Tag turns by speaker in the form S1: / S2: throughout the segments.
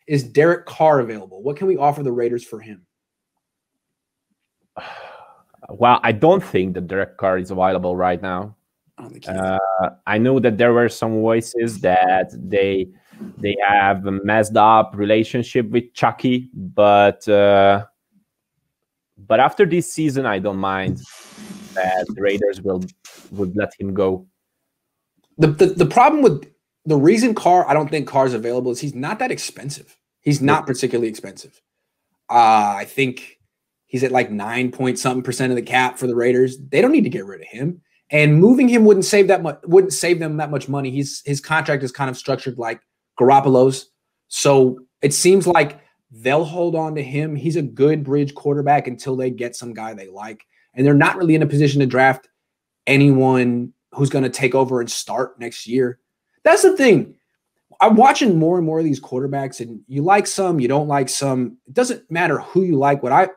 S1: Is Derek Carr available? What can we offer the Raiders for him?
S2: Well, I don't think that Derek Carr is available right now. I know that there were some voices that they have a messed up relationship with Chucky, but after this season, I don't mind that the Raiders would let him go.
S1: The problem with the reason I don't think Carr's available is he's not that expensive. He's not particularly expensive. I think he's at like 9-point-something% of the cap for the Raiders. They don't need to get rid of him. And moving him wouldn't save them that much money. His contract is kind of structured like Garoppolo's. So it seems like they'll hold on to him. He's a good bridge quarterback until they get some guy they like. And they're not really in a position to draft anyone who's going to take over and start next year. That's the thing. I'm watching more and more of these quarterbacks, and you like some, you don't like some. It doesn't matter who you like. What I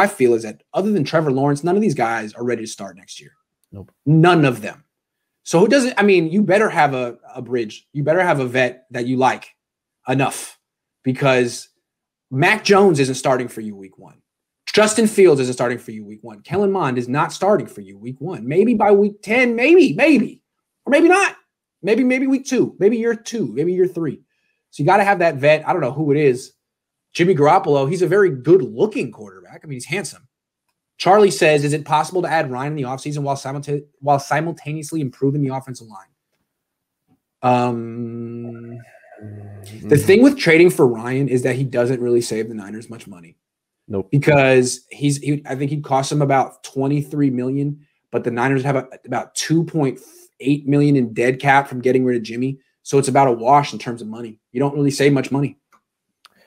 S1: feel is that other than Trevor Lawrence, none of these guys are ready to start next year.
S2: Nope.
S1: None of them. So who doesn't? I mean, you better have a bridge. You better have a vet that you like enough, because Mac Jones isn't starting for you week 1. Justin Fields isn't starting for you week 1. Kellen Mond is not starting for you week 1. Maybe by week 10, maybe, or maybe not. Maybe week 2, maybe year 2, maybe year 3. So you got to have that vet. I don't know who it is. Jimmy Garoppolo, he's a very good-looking quarterback. I mean, he's handsome. Charlie says, is it possible to add Ryan in the offseason while simultaneously improving the offensive line? The thing with trading for Ryan is that he doesn't really save the Niners much money.
S2: Nope.
S1: Because I think he'd cost them about $23 million, but the Niners have about $2.8 million in dead cap from getting rid of Jimmy. So it's about a wash in terms of money. You don't really save much money.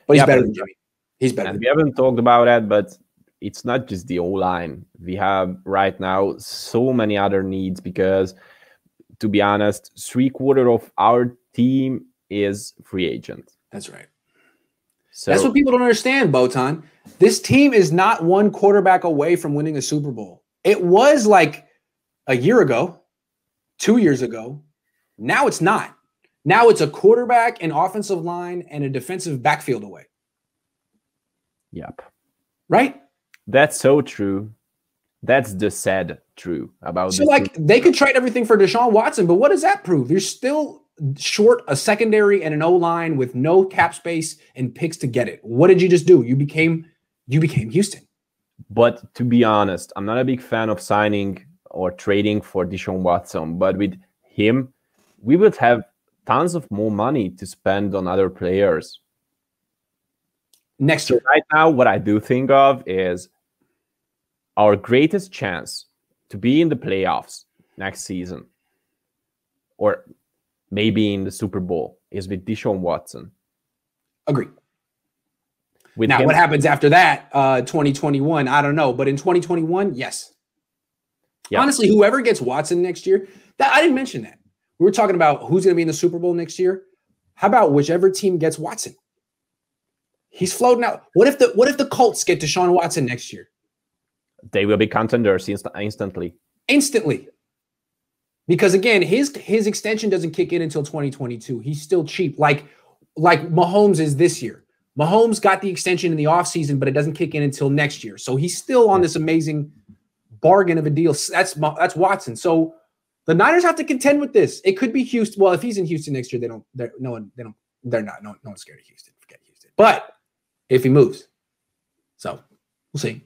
S1: But he's better than Jimmy. He's better.
S2: We haven't talked about that, but it's not just the O-line. We have right now so many other needs because, to be honest, 3/4 of our team is free agent.
S1: That's right.
S2: So
S1: that's what people don't understand, Botond. This team is not one quarterback away from winning a Super Bowl. It was like a year ago, 2 years ago. Now it's not. Now it's a quarterback, an offensive line, and a defensive backfield away.
S2: Yep.
S1: Right?
S2: That's so true. That's the sad truth about
S1: so like they could trade everything for Deshaun Watson, but what does that prove? You're still short a secondary and an O-line with no cap space and picks to get it. What did you just do? You became Houston.
S2: But to be honest, I'm not a big fan of signing or trading for Deshaun Watson. But with him, we would have tons of more money to spend on other players.
S1: Next year.
S2: So right now, what I do think of is our greatest chance to be in the playoffs next season, or maybe in the Super Bowl, is with Deshaun Watson.
S1: Agree. Now, what happens after that, 2021, I don't know. But in 2021, yes. Yep. Honestly, whoever gets Watson next year, I didn't mention that. We were talking about who's going to be in the Super Bowl next year. How about whichever team gets Watson? He's floating out. What if the Colts get Deshaun Watson next year?
S2: They will be contenders instantly.
S1: Instantly. Because again, his extension doesn't kick in until 2022. He's still cheap. Like Mahomes is this year. Mahomes got the extension in the offseason, but it doesn't kick in until next year. So he's still on this amazing bargain of a deal. That's Watson. So the Niners have to contend with this. It could be Houston. Well, if he's in Houston next year, no one's scared of Houston. Forget Houston. But if he moves. So we'll see.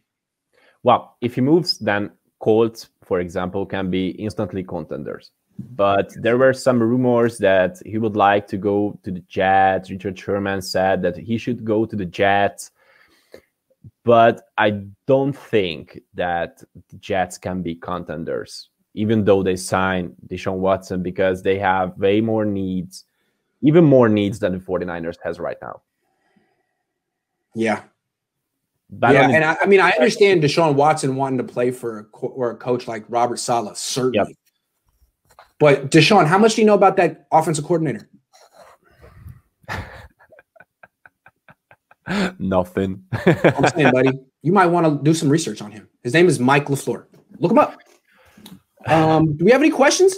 S2: Well, if he moves, then Colts, for example, can be instantly contenders. But there were some rumors that he would like to go to the Jets. Richard Sherman said that he should go to the Jets. But I don't think that the Jets can be contenders, even though they signed Deshaun Watson, because they have way more needs, even more needs than the 49ers has right now.
S1: Yeah. But yeah, and I mean, I understand Deshaun Watson wanting to play for a coach like Robert Saleh, certainly. Yep. But Deshaun, how much do you know about that offensive coordinator?
S2: Nothing.
S1: I'm saying, buddy, you might want to do some research on him. His name is Mike LaFleur. Look him up. Do we have any questions?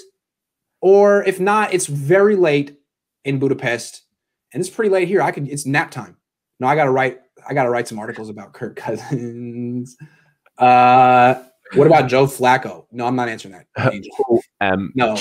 S1: Or if not, it's very late in Budapest. And it's pretty late here. It's nap time. No, I gotta write some articles about Kirk Cousins. What about Joe Flacco? No, I'm not answering that.
S2: OMG.
S1: No.